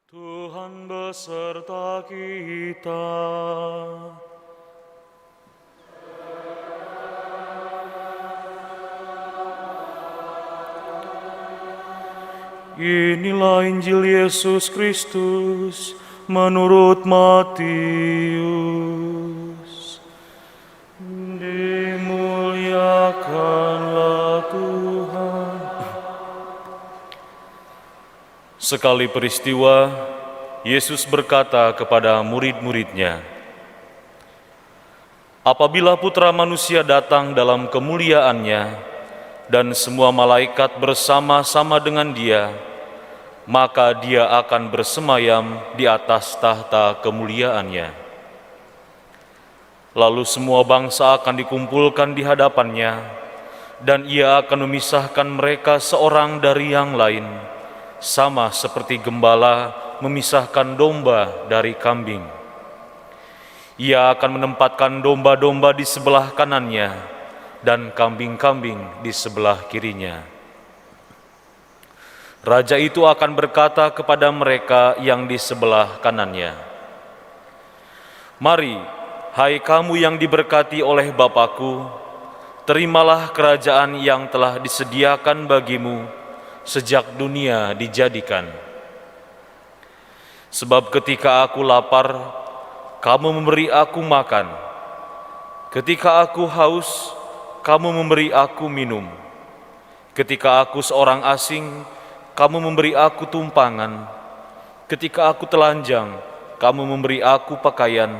Tuhan beserta kita. Inilah Injil Yesus Kristus menurut Matius. Dimuliakanlah Tuhan. Sekali peristiwa, Yesus berkata kepada murid-muridnya, "Apabila Putra Manusia datang dalam kemuliaannya, dan semua malaikat bersama-sama dengan Dia, maka Dia akan bersemayam di atas tahta kemuliaannya. Lalu semua bangsa akan dikumpulkan di hadapannya, dan Ia akan memisahkan mereka seorang dari yang lain, sama seperti gembala memisahkan domba dari kambing. Ia akan menempatkan domba-domba di sebelah kanannya dan kambing-kambing di sebelah kirinya. Raja itu akan berkata kepada mereka yang di sebelah kanannya, 'Mari, hai kamu yang diberkati oleh Bapa-Ku, terimalah kerajaan yang telah disediakan bagimu sejak dunia dijadikan. Sebab ketika aku lapar, kamu memberi aku makan. Ketika aku haus, kamu memberi aku minum. Ketika aku seorang asing, kamu memberi aku tumpangan. Ketika aku telanjang, kamu memberi aku pakaian.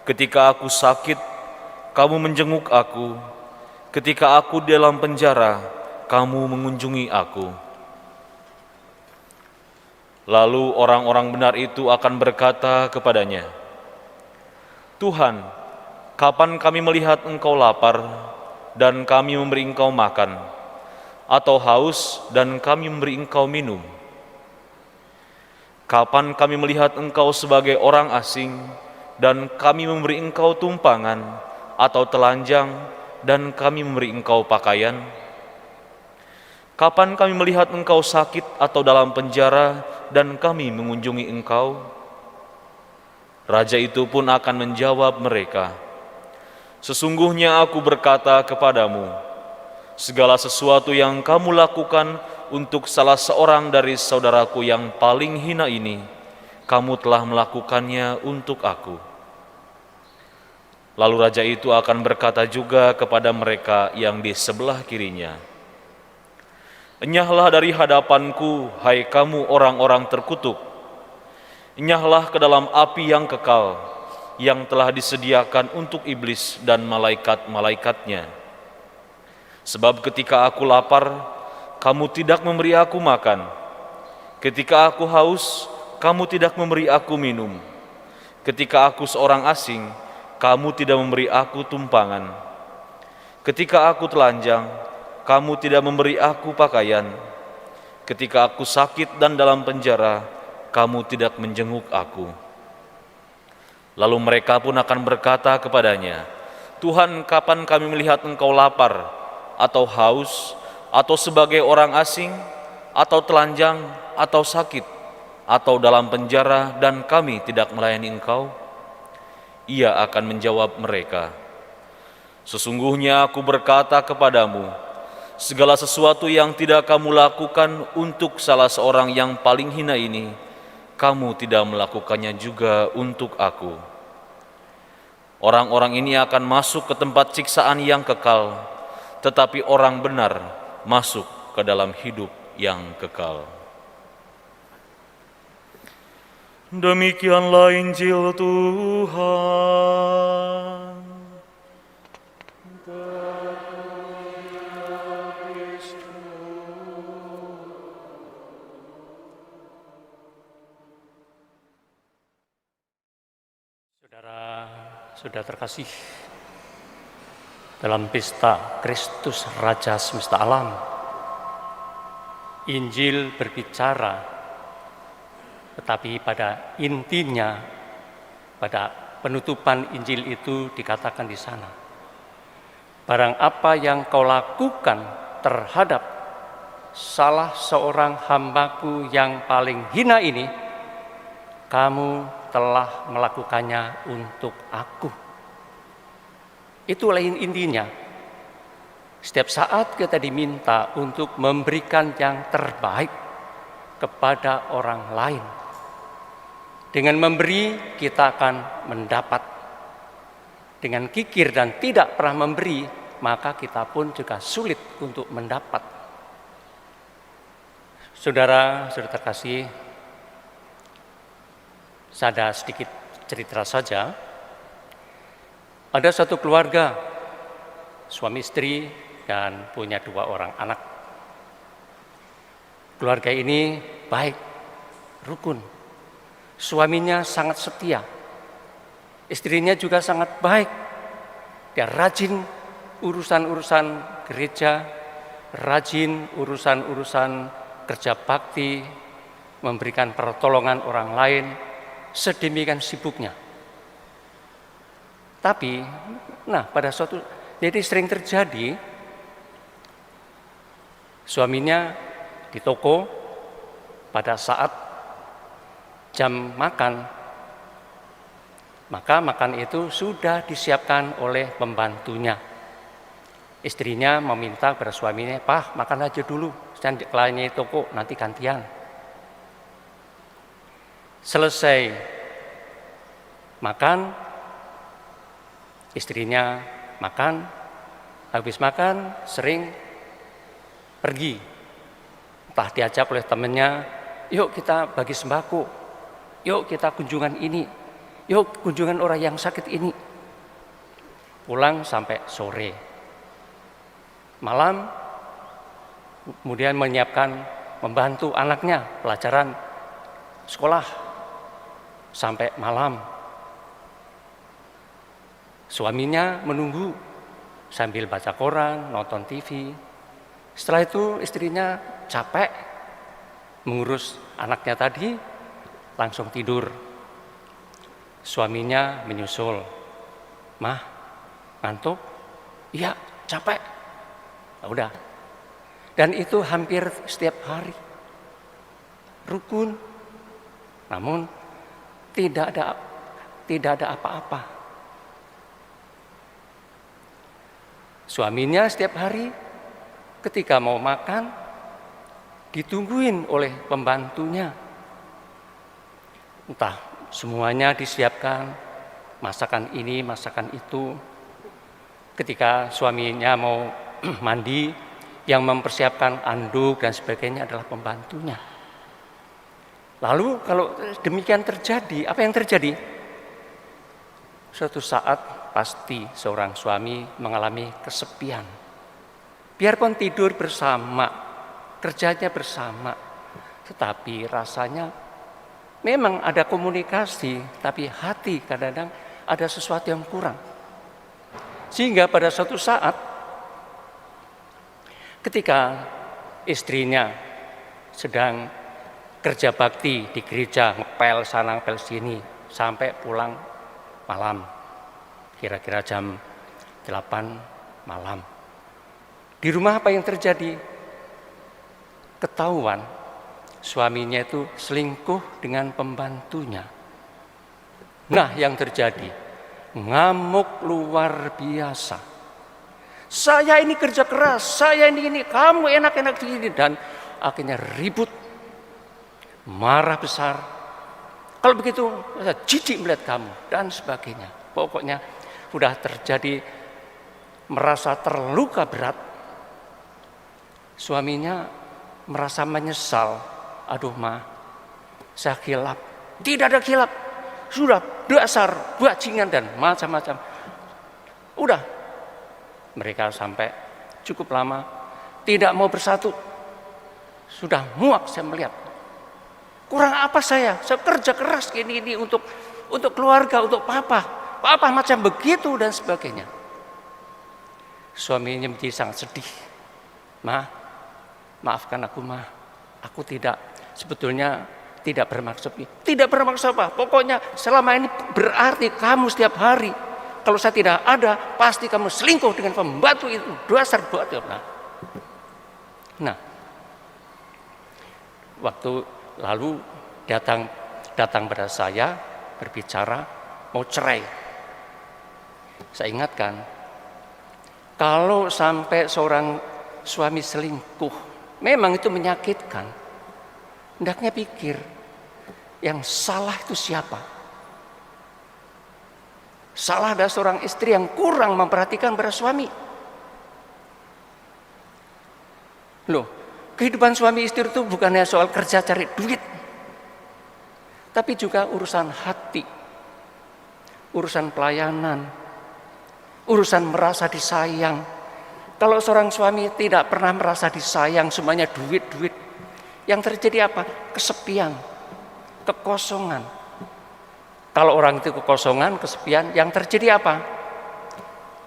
Ketika aku sakit, kamu menjenguk aku. Ketika aku dalam penjara, kamu mengunjungi aku.' Lalu orang-orang benar itu akan berkata kepadanya, 'Tuhan, kapan kami melihat Engkau lapar dan kami memberi Engkau makan, atau haus dan kami memberi Engkau minum? Kapan kami melihat Engkau sebagai orang asing dan kami memberi Engkau tumpangan, atau telanjang dan kami memberi Engkau pakaian? Kapan kami melihat Engkau sakit atau dalam penjara dan kami mengunjungi Engkau?' Raja itu pun akan menjawab mereka, 'Sesungguhnya aku berkata kepadamu, segala sesuatu yang kamu lakukan untuk salah seorang dari saudaraku yang paling hina ini, kamu telah melakukannya untuk aku.' Lalu raja itu akan berkata juga kepada mereka yang di sebelah kirinya, 'Enyahlah dari hadapanku, hai kamu orang-orang terkutuk. Enyahlah ke dalam api yang kekal, yang telah disediakan untuk iblis dan malaikat-malaikatnya. Sebab ketika aku lapar, kamu tidak memberi aku makan. Ketika aku haus, kamu tidak memberi aku minum. Ketika aku seorang asing, kamu tidak memberi aku tumpangan. Ketika aku telanjang, kamu tidak memberi aku pakaian. Ketika aku sakit dan dalam penjara, kamu tidak menjenguk aku.' Lalu mereka pun akan berkata kepadanya, 'Tuhan, kapan kami melihat Engkau lapar, atau haus, atau sebagai orang asing, atau telanjang, atau sakit, atau dalam penjara, dan kami tidak melayani Engkau?' Ia akan menjawab mereka, 'Sesungguhnya aku berkata kepadamu, segala sesuatu yang tidak kamu lakukan untuk salah seorang yang paling hina ini, kamu tidak melakukannya juga untuk aku.' Orang-orang ini akan masuk ke tempat siksaan yang kekal, tetapi orang benar masuk ke dalam hidup yang kekal." Demikianlah Injil Tuhan. Saudara terkasih, dalam pesta Kristus Raja semesta alam, Injil berbicara, tetapi pada intinya, pada penutupan Injil itu dikatakan di sana, barang apa yang kau lakukan terhadap salah seorang hambaku yang paling hina ini, kamu telah melakukannya untuk aku. Itulah intinya. Setiap saat kita diminta untuk memberikan yang terbaik kepada orang lain. Dengan memberi, kita akan mendapat. Dengan kikir dan tidak pernah memberi, maka kita pun juga sulit untuk mendapat. Saudara terkasih, saya ada sedikit cerita saja. Ada satu keluarga, suami istri dan punya 2 orang anak. Keluarga ini baik, rukun. Suaminya sangat setia. Istrinya juga sangat baik. Dia rajin urusan-urusan gereja, rajin urusan-urusan kerja bakti, memberikan pertolongan orang lain, sedemikian sibuknya. Tapi, jadi sering terjadi suaminya di toko pada saat jam makan, maka makan itu sudah disiapkan oleh pembantunya. Istrinya meminta kepada suaminya, "Pak, makan aja dulu, saya kelayani toko, nanti gantian." Selesai makan, istrinya makan, habis makan sering pergi. Entah diajak oleh temannya, "Yuk kita bagi sembako, yuk kita kunjungan ini, yuk kunjungan orang yang sakit ini." Pulang sampai sore. Malam kemudian menyiapkan, membantu anaknya pelajaran sekolah sampai malam. Suaminya menunggu sambil baca koran, nonton TV. Setelah itu istrinya capek mengurus anaknya tadi, langsung tidur. Suaminya menyusul, "Mah, ngantuk?" "Iya, capek." Nah, udah. Dan itu hampir setiap hari. Rukun. Namun tidak ada apa-apa. Suaminya setiap hari ketika mau makan ditungguin oleh pembantunya. Entah semuanya disiapkan, masakan ini, masakan itu. Ketika suaminya mau mandi, yang mempersiapkan anduk dan sebagainya adalah pembantunya. Lalu kalau demikian terjadi, apa yang terjadi? Suatu saat pasti seorang suami mengalami kesepian. Biarpun tidur bersama, kerjanya bersama, tetapi rasanya memang ada komunikasi, tapi hati kadang-kadang ada sesuatu yang kurang. Sehingga pada suatu saat ketika istrinya sedang kerja bakti di gereja, ngepel sana ngepel sini sampai pulang malam, kira-kira jam 8 malam. Di rumah apa yang terjadi? Ketahuan suaminya itu selingkuh dengan pembantunya. Nah, yang terjadi ngamuk luar biasa. "Saya ini kerja keras, saya ini, kamu enak-enak gini," dan akhirnya ribut, marah besar. Kalau begitu, saya jijik melihat kamu dan sebagainya. Pokoknya sudah terjadi, merasa terluka berat. Suaminya merasa menyesal. "Aduh, Ma, saya khilaf." "Tidak ada khilaf. Sudah dasar bajingan dan macam-macam." Udah. Mereka sampai cukup lama tidak mau bersatu. Sudah muak saya melihat. Kurang apa saya? Saya kerja keras ini untuk keluarga, untuk papa macam begitu dan sebagainya. Suaminya menjadi sangat sedih. "Ma, maafkan aku, Ma. Aku sebetulnya tidak bermaksud." "Tidak bermaksud apa? Pokoknya selama ini berarti kamu setiap hari. Kalau saya tidak ada, pasti kamu selingkuh dengan pembantu itu. Dasar buat." Nah, waktu lalu datang datang pada saya berbicara mau cerai. Saya ingatkan, kalau sampai seorang suami selingkuh, memang itu menyakitkan. Hendaknya pikir, yang salah itu siapa? Salah ada seorang istri yang kurang memperhatikan pada suami. Loh, kehidupan suami istri itu bukannya soal kerja cari duit, tapi juga urusan hati, urusan pelayanan, urusan merasa disayang. Kalau seorang suami tidak pernah merasa disayang, semuanya duit-duit, yang terjadi apa? Kesepian, kekosongan. Kalau orang itu kekosongan, kesepian, yang terjadi apa?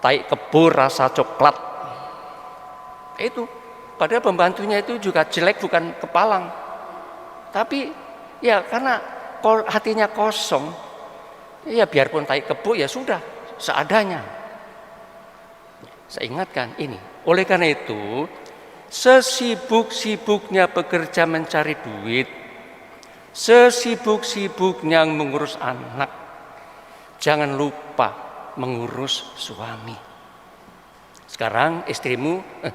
Tai kebur rasa coklat. Itu, padahal pembantunya itu juga jelek, bukan kepalang. Tapi ya karena hatinya kosong, ya biarpun tai kebo ya sudah, seadanya. Saya ingatkan ini. Oleh karena itu, sesibuk-sibuknya bekerja mencari duit, sesibuk-sibuknya mengurus anak, jangan lupa mengurus suami. Sekarang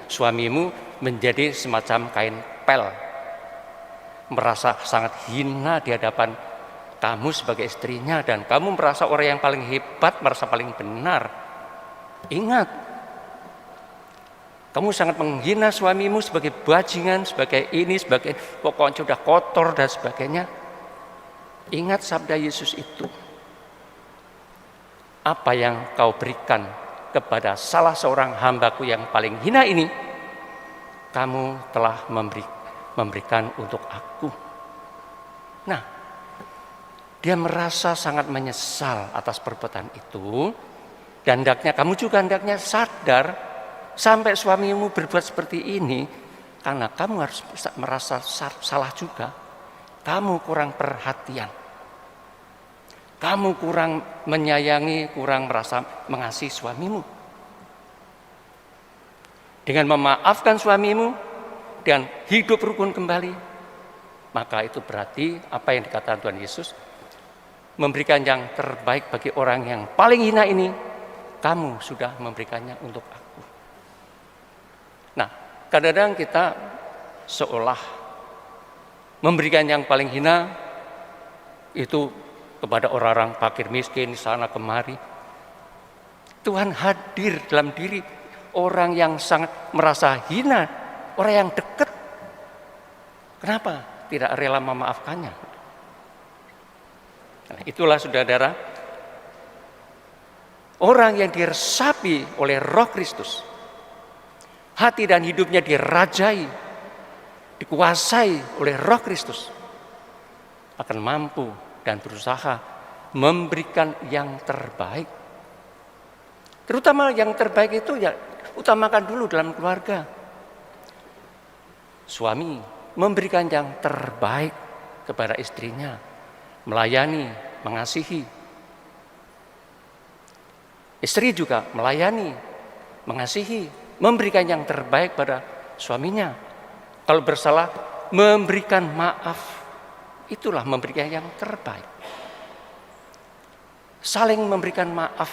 suamimu menjadi semacam kain pel, merasa sangat hina di hadapan kamu sebagai istrinya, dan kamu merasa orang yang paling hebat, merasa paling benar. Ingat, kamu sangat menghina suamimu sebagai bajingan, sebagai ini, sebagai pokoknya sudah kotor dan sebagainya. Ingat sabda Yesus itu. Apa yang kau berikan kepada salah seorang hambaku yang paling hina ini, kamu telah memberikan untuk aku. Nah, dia merasa sangat menyesal atas perbuatan itu, dan kamu juga hendaknya sadar, sampai suamimu berbuat seperti ini, karena kamu harus merasa salah juga. Kamu kurang perhatian, kamu kurang menyayangi, kurang merasa mengasihi suamimu. Dengan memaafkan suamimu dan hidup rukun kembali, maka itu berarti apa yang dikatakan Tuhan Yesus, memberikan yang terbaik bagi orang yang paling hina ini, kamu sudah memberikannya untuk aku. Nah, kadang-kadang kita seolah memberikan yang paling hina itu kepada orang-orang fakir miskin sana kemari. Tuhan hadir dalam diri orang yang sangat merasa hina, orang yang dekat. Kenapa tidak rela memaafkannya? Nah, itulah saudara-saudara, orang yang diresapi oleh Roh Kristus, hati dan hidupnya dirajai, dikuasai oleh Roh Kristus, akan mampu dan berusaha memberikan yang terbaik. Terutama yang terbaik itu ya utamakan dulu dalam keluarga. Suami memberikan yang terbaik kepada istrinya, melayani, mengasihi. Istri juga melayani, mengasihi, memberikan yang terbaik pada suaminya. Kalau bersalah, memberikan maaf. Itulah memberikan yang terbaik. Saling memberikan maaf.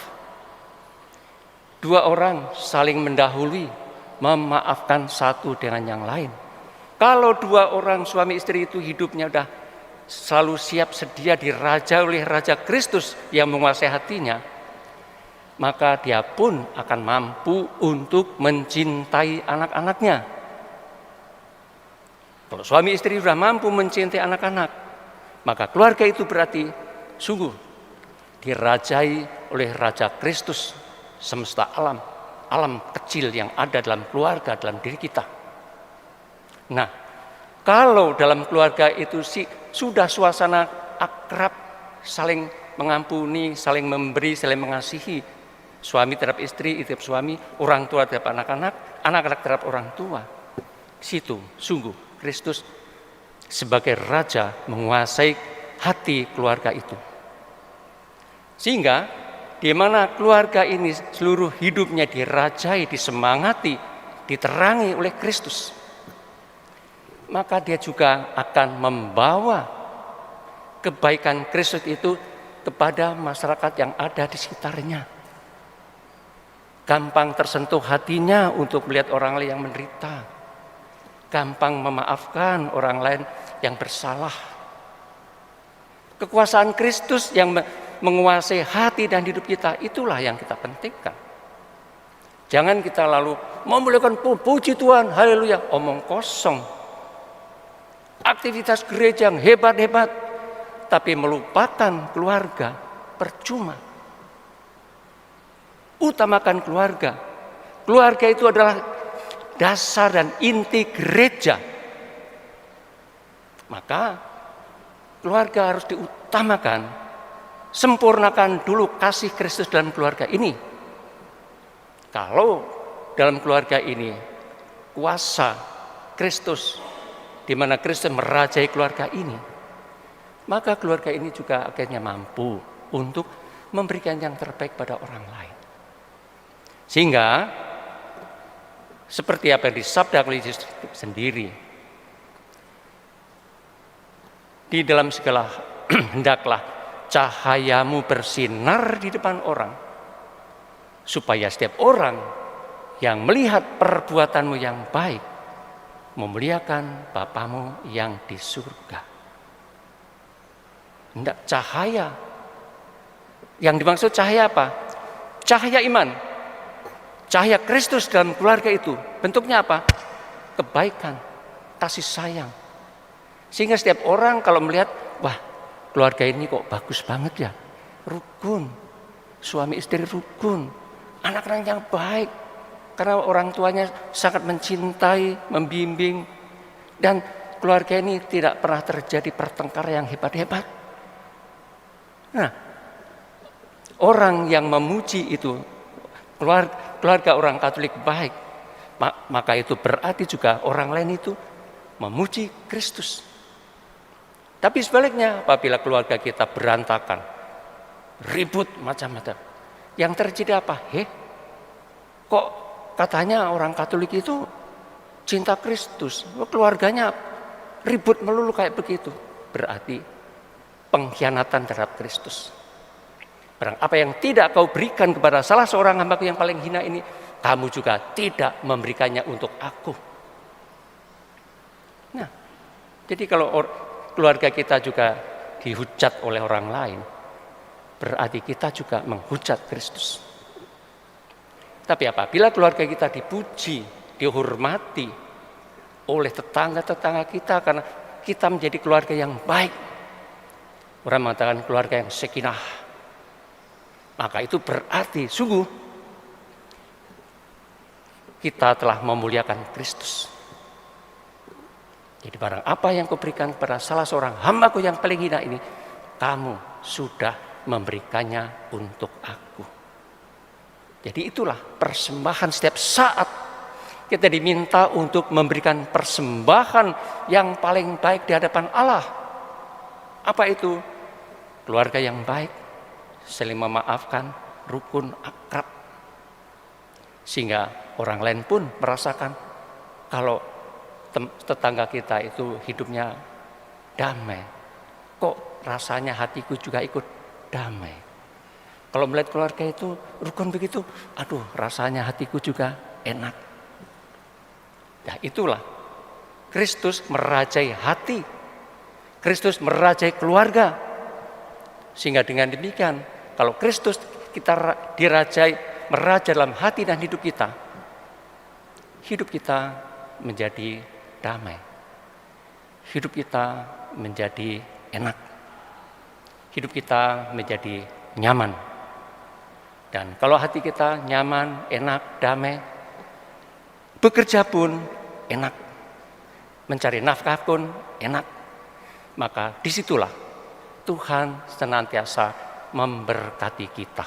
Dua orang saling mendahului, memaafkan satu dengan yang lain. Kalau dua orang suami istri itu hidupnya udah selalu siap sedia diraja oleh Raja Kristus yang menguasai hatinya, maka dia pun akan mampu untuk mencintai anak-anaknya. Kalau suami istri sudah mampu mencintai anak-anak, maka keluarga itu berarti sungguh dirajai oleh Raja Kristus semesta alam, alam kecil yang ada dalam keluarga, dalam diri kita. Nah, kalau dalam keluarga itu sudah suasana akrab, saling mengampuni, saling memberi, saling mengasihi, suami terhadap istri, istri terhadap suami, orang tua terhadap anak-anak, anak-anak terhadap orang tua. Situ sungguh Kristus sebagai raja menguasai hati keluarga itu. Sehingga di mana keluarga ini seluruh hidupnya dirajai, disemangati, diterangi oleh Kristus, maka dia juga akan membawa kebaikan Kristus itu kepada masyarakat yang ada di sekitarnya. Gampang tersentuh hatinya untuk melihat orang lain yang menderita. Gampang memaafkan orang lain yang bersalah. Kekuasaan Kristus yang menguasai hati dan hidup kita, itulah yang kita pentingkan. Jangan kita lalu memuliakan puji Tuhan, haleluya, omong kosong. Aktivitas gereja yang hebat-hebat, tapi melupakan keluarga, percuma. Utamakan keluarga. Keluarga itu adalah dasar dan inti gereja. Maka keluarga harus diutamakan. Sempurnakan dulu kasih Kristus dalam keluarga ini. Kalau dalam keluarga ini kuasa Kristus, di mana Kristus merajai keluarga ini, maka keluarga ini juga akhirnya mampu untuk memberikan yang terbaik pada orang lain. Sehingga seperti apa yang disabda oleh Yesus sendiri, di dalam segala hendaklah cahayamu bersinar di depan orang, supaya setiap orang yang melihat perbuatanmu yang baik memuliakan Bapamu yang di surga. Hendak cahaya. Yang dimaksud cahaya apa? Cahaya iman. Cahaya Kristus dalam keluarga itu bentuknya apa? Kebaikan, kasih sayang. Sehingga setiap orang kalau melihat, wah, keluarga ini kok bagus banget ya, rukun, suami istri rukun, anak-anak yang baik, karena orang tuanya sangat mencintai, membimbing, dan keluarga ini tidak pernah terjadi pertengkaran yang hebat-hebat. Nah, orang yang memuji itu, keluarga orang Katolik baik, maka itu berarti juga orang lain itu memuji Kristus. Tapi sebaliknya, apabila keluarga kita berantakan, ribut macam-macam, yang terjadi apa? Kok katanya orang Katolik itu cinta Kristus, keluarganya ribut melulu kayak begitu? Berarti pengkhianatan terhadap Kristus. Barang apa yang tidak kau berikan kepada salah seorang hambaku yang paling hina ini, kamu juga tidak memberikannya untuk aku. Nah, jadi kalau keluarga kita juga dihujat oleh orang lain, berarti kita juga menghujat Kristus. Tapi apabila keluarga kita dipuji, dihormati oleh tetangga-tetangga kita karena kita menjadi keluarga yang baik, orang mengatakan keluarga yang sakinah, maka itu berarti sungguh kita telah memuliakan Kristus. Jadi barang apa yang kuberikan kepada salah seorang hambaku yang paling hina ini, kamu sudah memberikannya untuk aku. Jadi itulah persembahan setiap saat kita diminta untuk memberikan persembahan yang paling baik di hadapan Allah. Apa itu? Keluarga yang baik, saling memaafkan, rukun, akrab. Sehingga orang lain pun merasakan kalau tetangga kita itu hidupnya damai. Kok rasanya hatiku juga ikut damai. Kalau melihat keluarga itu rukun begitu, aduh rasanya hatiku juga enak. Nah itulah Kristus merajai hati, Kristus merajai keluarga. Sehingga dengan demikian, kalau Kristus kita meraja dalam hati dan hidup kita menjadi damai. Hidup kita menjadi enak. Hidup kita menjadi nyaman. Dan kalau hati kita nyaman, enak, damai, bekerja pun enak, mencari nafkah pun enak, maka disitulah Tuhan senantiasa memberkati kita.